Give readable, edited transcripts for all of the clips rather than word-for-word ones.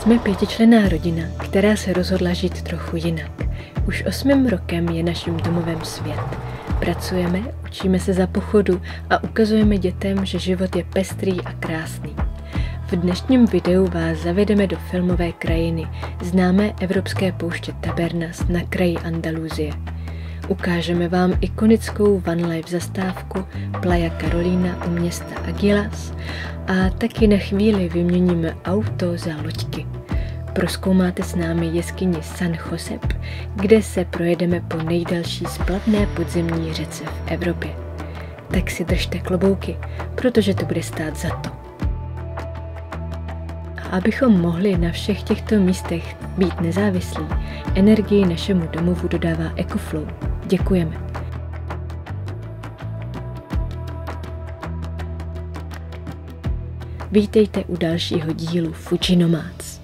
Jsme pětičlenná rodina, která se rozhodla žít trochu jinak. Už 8. rokem je naším domovem svět. Pracujeme, učíme se za pochodu a ukazujeme dětem, že život je pestrý a krásný. V dnešním videu vás zavedeme do filmové krajiny, známé evropské pouště Tabernas na kraji Andalusie. Ukážeme vám ikonickou van life zastávku Playa Carolina u města Aguilas a taky na chvíli vyměníme auto za loďky. Prozkoumáte s námi jeskyni San Josep, kde se projedeme po nejdelší splavné podzemní řece v Evropě. Tak si držte klobouky, protože to bude stát za to. A abychom mohli na všech těchto místech být nezávislí, energii našemu domovu dodává EcoFlow. Děkujeme. Vítejte u dalšího dílu Fuji Nomads.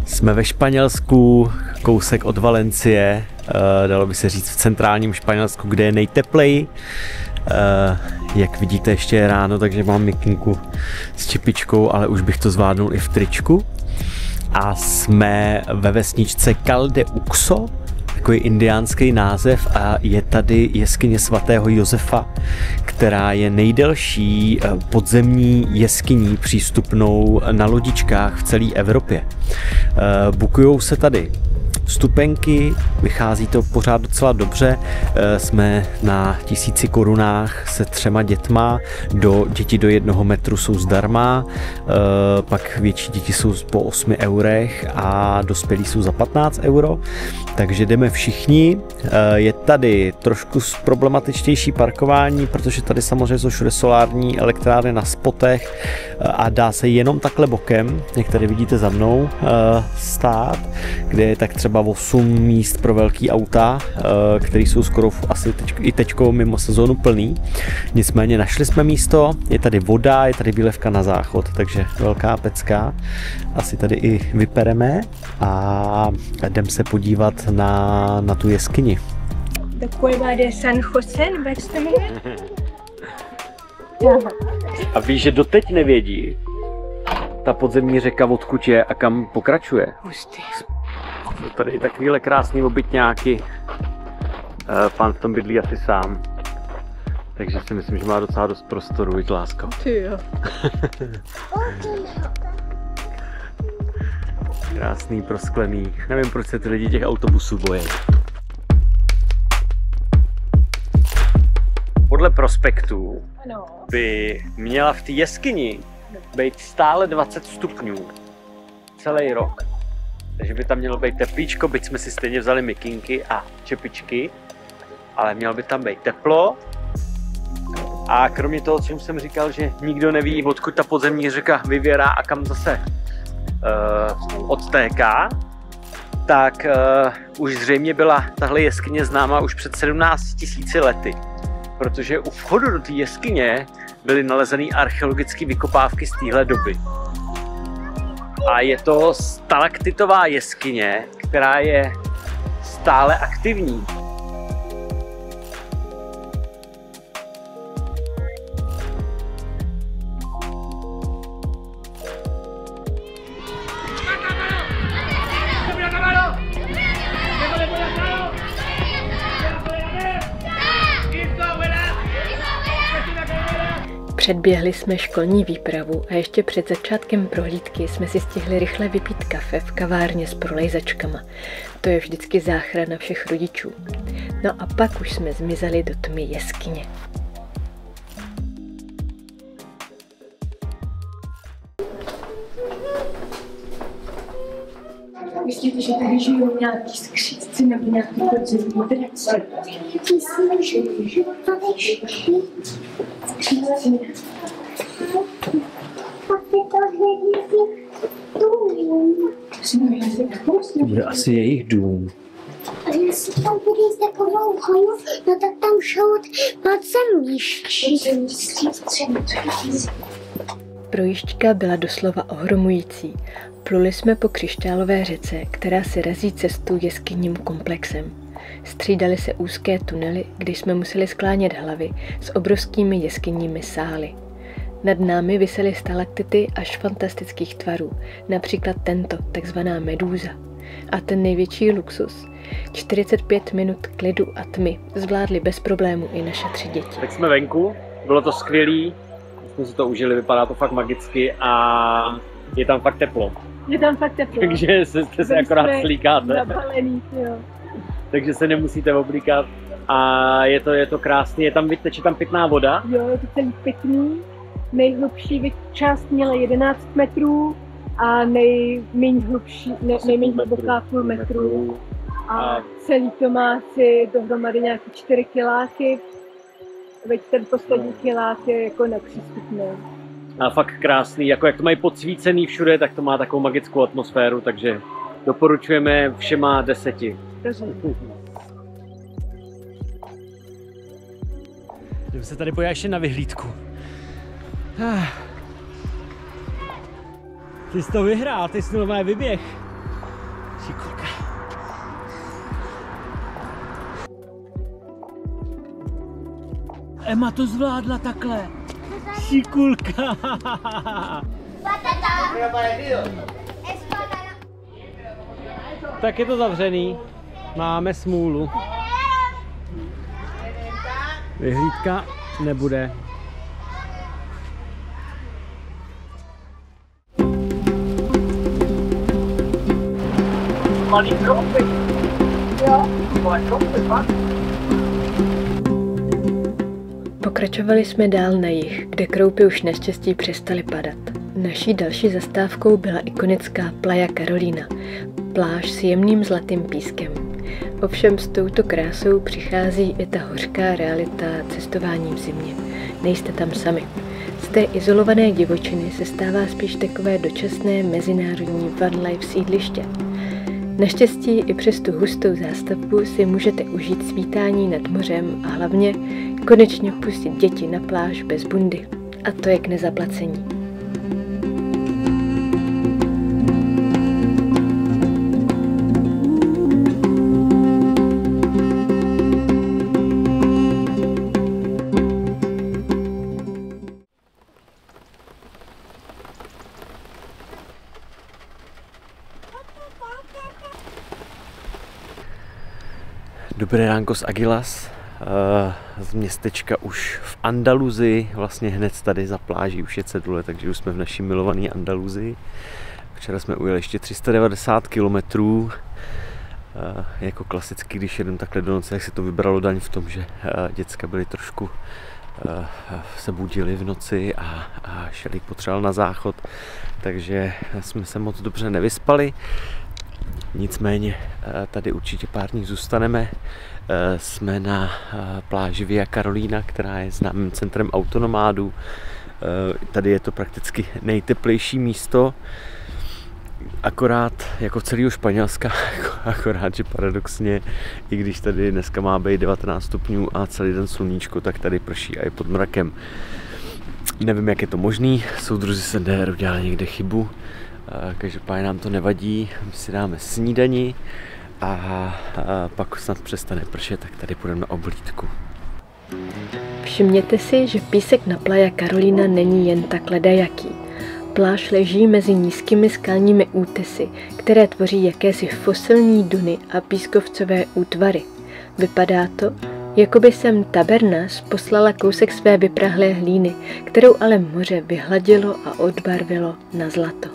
Jsme ve Španělsku, kousek od Valencie, dalo by se říct v centrálním Španělsku, kde je nejtepleji. Jak vidíte, ještě je ráno, takže mám mikinku s čepičkou, ale už bych to zvládnul i v tričku. A jsme ve vesničce Cal de Uxó, takový indiánský název, a je tady jeskyně svatého Josefa, která je nejdelší podzemní jeskyní přístupnou na lodičkách v celé Evropě. Bukujou se tady vstupenky, vychází to pořád docela dobře, jsme na 1000 korunách se 3 dětma, děti do 1 metru jsou zdarma, pak větší děti jsou po 8 eurech a dospělí jsou za 15 euro, takže jdeme všichni. Je tady trošku problematičtější parkování, protože tady samozřejmě jsou všude solární elektrárny na spotech a dá se jenom takhle bokem, jak tady vidíte za mnou, stát, kde je tak třeba 8 míst pro velký auta, které jsou skoro asi i teďko mimo sezónu plný. Nicméně našli jsme místo, je tady voda, je tady výlevka na záchod, takže velká pecka. Asi tady i vypereme a jdem se podívat na tu jeskyni. The Cueva de San José, nebo jak se to jmenuje? A víš, že doteď nevědí ta podzemní řeka odkud je a kam pokračuje? Hustý. Jsou tady takovýhle krásný obytňáky. Pán v tom bydlí asi sám. Takže si myslím, že má docela dost prostoru, viď, lásko? Ty jo. Krásný, prosklený. Nevím, proč se ty lidi těch autobusů bojí. Podle prospektů by měla v té jeskyni být stále 20 stupňů. Celý rok. Takže by tam mělo být teplíčko, byť jsme si stejně vzali mikinky a čepičky, ale mělo by tam být teplo. A kromě toho, co jsem říkal, že nikdo neví, odkud ta podzemní řeka vyvěrá a kam zase odtéká, tak už zřejmě byla tahle jeskyně známa už před 17 000 lety. Protože u vchodu do té jeskyně byly nalezeny archeologické vykopávky z téhle doby. A je to stalaktitová jeskyně, která je stále aktivní. Předběhli jsme školní výpravu a ještě před začátkem prohlídky jsme si stihli rychle vypít kafe v kavárně s prolejzačkama. To je vždycky záchrana všech rodičů. No a pak už jsme zmizeli do tmy jeskyně. Myslíte, že tady žijou nějaký skřítci nebo nějaký podzemní draci? Myslím, že tady žijí skřítci. To bude asi jejich dům. A jestli tam bude s takovou hoju, no tak tam šou podzemní skřítci. Projížďka byla doslova ohromující. Pluli jsme po křišťálové řece, která se razí cestu jeskyním komplexem. Střídaly se úzké tunely, kdy jsme museli sklánět hlavy s obrovskými jeskyními sály. Nad námi visely stalaktity až fantastických tvarů, například tento, takzvaná medúza. A ten největší luxus. 45 minut klidu a tmy zvládli bez problému i naše 3 děti. Tak jsme venku, bylo to skvělý, jsme si to užili, vypadá to fakt magicky a je tam fakt teplo. Je tam fakt teplo. Takže jste se akorát slíkáte. Zabalený, jo. Takže se nemusíte oblíkat a je to krásný, teče tam pitná voda. Jo, je to celý pitný. Nejhlubší část měla 11 metrů a nejméně hluboká půl metru. A celý to má asi dohromady nějaké 4 kiláky. Veď ten poslední kilák je jako nepřístupný. A fakt krásný, jako jak to mají podsvícený všude, tak to má takovou magickou atmosféru, takže doporučujeme všema 10. Jdeme se tady podívat ještě na vyhlídku. Ty jsi to vyhrál, ty jsi normálně vyběh. Šikulka. Emma to zvládla takhle. Šikulka. Tak je to zavřený. Máme smůlu. Vyhlídka nebude. Malý kroupy. Jo. Malý kroupy, fakt. Pokračovali jsme dál na jih, kde kroupy už naštěstí přestaly padat. Naší další zastávkou byla ikonická Playa Carolina, pláž s jemným zlatým pískem. Ovšem s touto krásou přichází i ta hořká realita cestování v zimě. Nejste tam sami. Z té izolované divočiny se stává spíš takové dočasné mezinárodní van life sídliště. Naštěstí i přes tu hustou zástavbu si můžete užít svítání nad mořem a hlavně konečně pustit děti na pláž bez bundy. A to je k nezaplacení. Dobré ránko z Aguilas, z městečka už v Andaluzii, vlastně hned tady za pláží už je cedule, takže už jsme v naší milované Andaluzii. Včera jsme ujeli ještě 390 km. Jako klasicky, když jedem takhle do noci, jak se to vybralo daň v tom, že děcka byly trošku se budili v noci a Šelík potřeboval na záchod, takže jsme se moc dobře nevyspali. Nicméně tady určitě pár dní zůstaneme. Jsme na pláži Via Carolina, která je známým centrem autonomádů. Tady je to prakticky nejteplejší místo. Akorát jako celého Španělska, akorát, že paradoxně, i když tady dneska má být 19 stupňů a celý den sluníčko, tak tady prší a je pod mrakem. Nevím, jak je to možný, soudruzi Sendér udělali někde chybu. Každopádně nám to nevadí, my si dáme snídani a pak snad přestane pršet, tak tady půjdeme na oblídku. Všimněte si, že písek na Playa Carolina není jen tak ledajaký. Pláž leží mezi nízkými skalními útesy, které tvoří jakési fosilní duny a pískovcové útvary. Vypadá to, jako by sem Tabernas poslala kousek své vyprahlé hlíny, kterou ale moře vyhladilo a odbarvilo na zlato.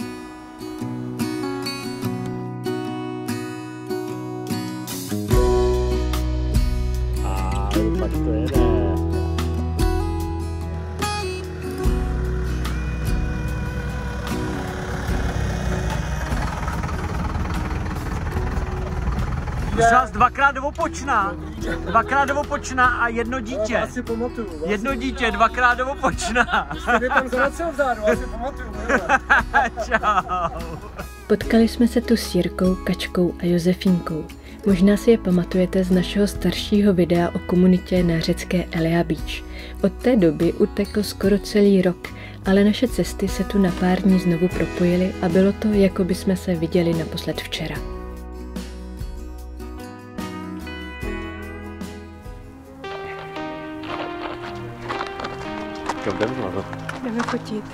Tak to jede. Už dvakrát do Opočna a jedno dítě. Asi pamatuju. Jedno dítě, dvakrát do Opočna. Jste tam zvracel vzadu, asi pamatuju. Čau. Potkali jsme se tu s Jirkou, Kačkou a Josefínkou. Možná si je pamatujete z našeho staršího videa o komunitě na řecké Elea Beach. Od té doby utekl skoro celý rok, ale naše cesty se tu na pár dní znovu propojily a bylo to, jako by jsme se viděli naposled včera. Kam jdeme, Vlado? Jdeme fotit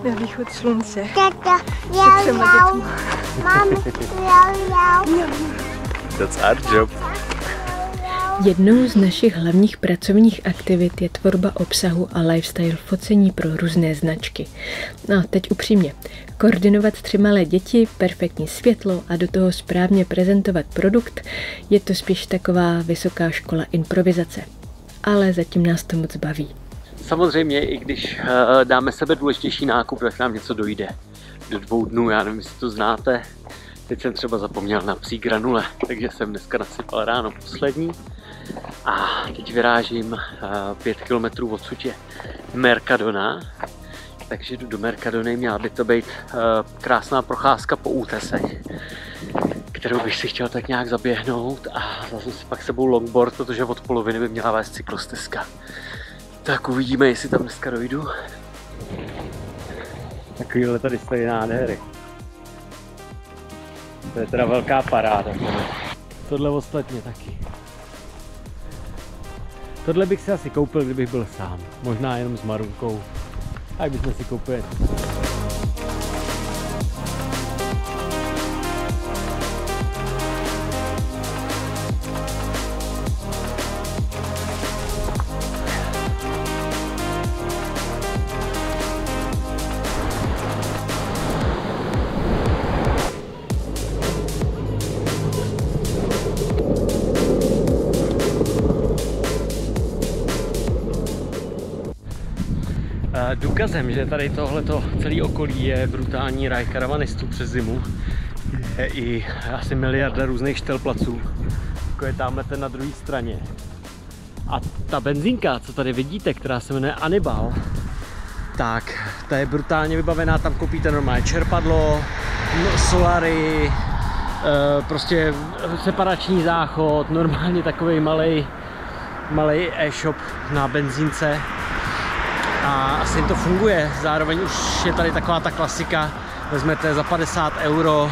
na východ slunce. Tata, jau, jau. Mám, jau, jau. That's our job. Jednou z našich hlavních pracovních aktivit je tvorba obsahu a lifestyle focení pro různé značky. No, teď upřímně. Koordinovat 3 malé děti, perfektní světlo a do toho správně prezentovat produkt, je to spíš taková vysoká škola improvizace. Ale zatím nás to moc baví. Samozřejmě, i když dáme sebe důležitější nákup, tak nám něco dojde. Do 2 dnů, já nevím, jestli to znáte. Teď jsem třeba zapomněl na psí granule, takže jsem dneska nasypal ráno poslední. A teď vyrážím 5 km odsud je Mercadona. Takže jdu do Mercadony, měla by to být krásná procházka po útesech, kterou bych si chtěl tak nějak zaběhnout a zase si pak sebou longboard, protože od poloviny by měla vést cyklostezka. Tak uvidíme, jestli tam dneska dojdu. Takovýhle tady stojí nádhery. To je teda velká paráda. Tohle ostatně taky. Tohle bych si asi koupil, kdybych byl sám. Možná jenom s Marunkou. Tak bychom si koupili. Důkazem, že tady tohleto celé okolí je brutální ráj karavanistů přes zimu, je i asi miliarda různých štelplaců, jako je tamhle ten na druhé straně. A ta benzínka, co tady vidíte, která se jmenuje Anibal, tak ta je brutálně vybavená, tam koupíte normálně čerpadlo, solary, prostě separační záchod, normálně takový malej e-shop na benzínce. A asi to funguje, zároveň už je tady taková ta klasika, vezmete za 50 €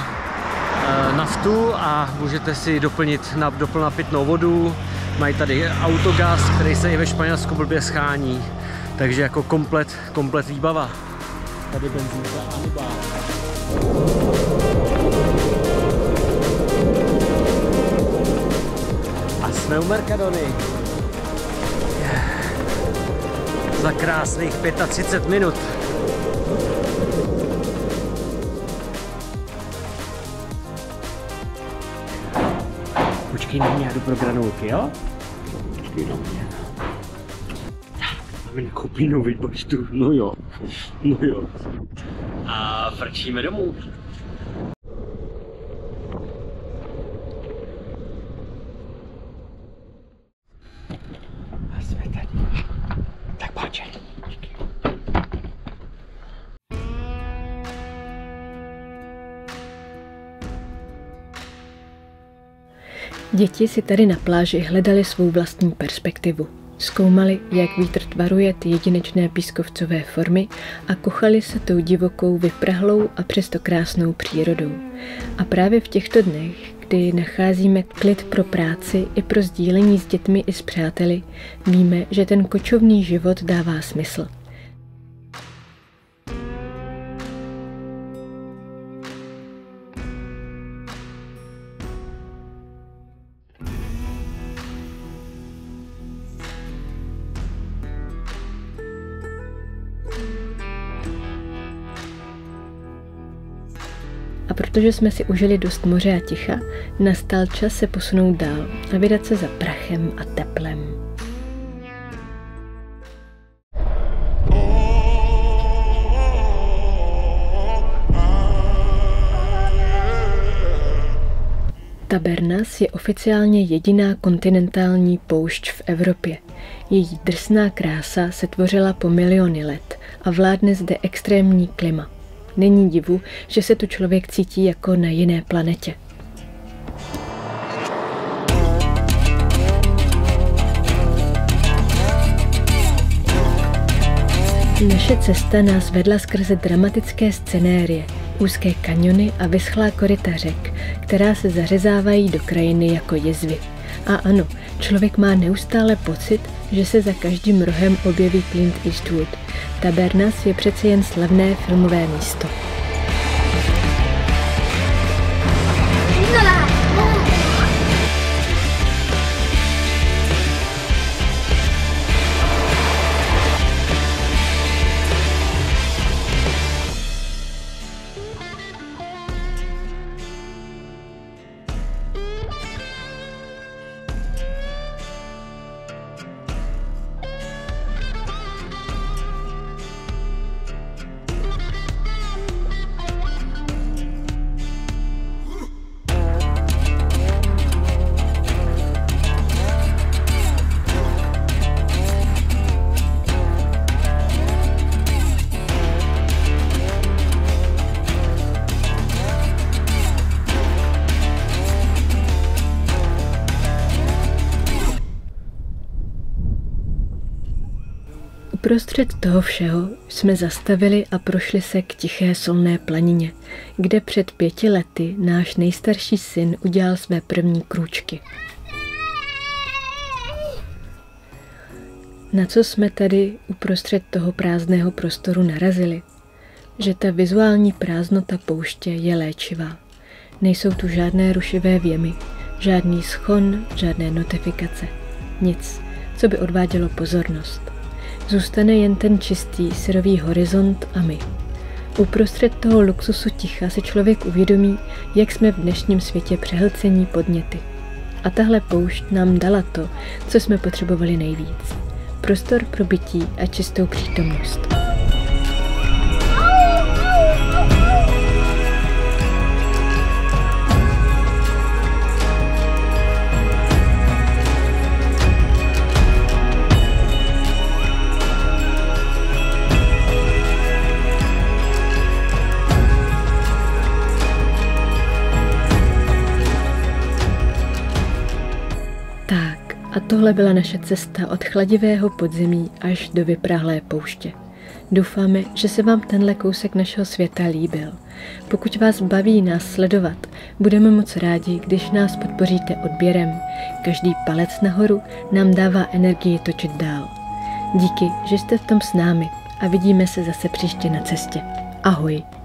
naftu a můžete si doplnit doplna pitnou vodu. Mají tady autogas, který se i ve Španělsku blbě schání, takže jako komplet výbava. Tady benzínka Anibal. A jsme u Mercadony. Za krásných 35 minut. Počkej na mě, já jdu pro granulky, jo? Počkej na mě. Máme nakoupí nový bačtu, no jo. A frčíme domů. A jsme tady. Tak pojď. Děti si tady na pláži hledali svou vlastní perspektivu. Zkoumali, jak vítr tvaruje ty jedinečné pískovcové formy a kochali se tou divokou, vyprahlou a přesto krásnou přírodou. A právě v těchto dnech, kdy nacházíme klid pro práci i pro sdílení s dětmi i s přáteli, víme, že ten kočovný život dává smysl. A protože jsme si užili dost moře a ticha, nastal čas se posunout dál a vydat se za prachem a teplem. Tabernas je oficiálně jediná kontinentální poušť v Evropě. Její drsná krása se tvořila po miliony let a vládne zde extrémní klima. Není divu, že se tu člověk cítí jako na jiné planetě. Naše cesta nás vedla skrze dramatické scenérie, úzké kaňony a vyschlá koryta řek, která se zařezávají do krajiny jako jizvy. A ano, člověk má neustále pocit, že se za každým rohem objeví Clint Eastwood. Tabernas je přece jen slavné filmové místo. Uprostřed toho všeho jsme zastavili a prošli se k tiché solné planině, kde před 5 lety náš nejstarší syn udělal své první krůčky. Na co jsme tady uprostřed toho prázdného prostoru narazili? Že ta vizuální prázdnota pouště je léčivá. Nejsou tu žádné rušivé věmy, žádný schon, žádné notifikace. Nic, co by odvádělo pozornost. Zůstane jen ten čistý, syrový horizont a my. Uprostřed toho luxusu ticha se člověk uvědomí, jak jsme v dnešním světě přehlcení podněty. A tahle poušť nám dala to, co jsme potřebovali nejvíc. Prostor pro bytí a čistou přítomnost. A tohle byla naše cesta od chladivého podzemí až do vyprahlé pouště. Doufáme, že se vám tenhle kousek našeho světa líbil. Pokud vás baví nás sledovat, budeme moc rádi, když nás podpoříte odběrem. Každý palec nahoru nám dává energii točit dál. Díky, že jste v tom s námi a vidíme se zase příště na cestě. Ahoj!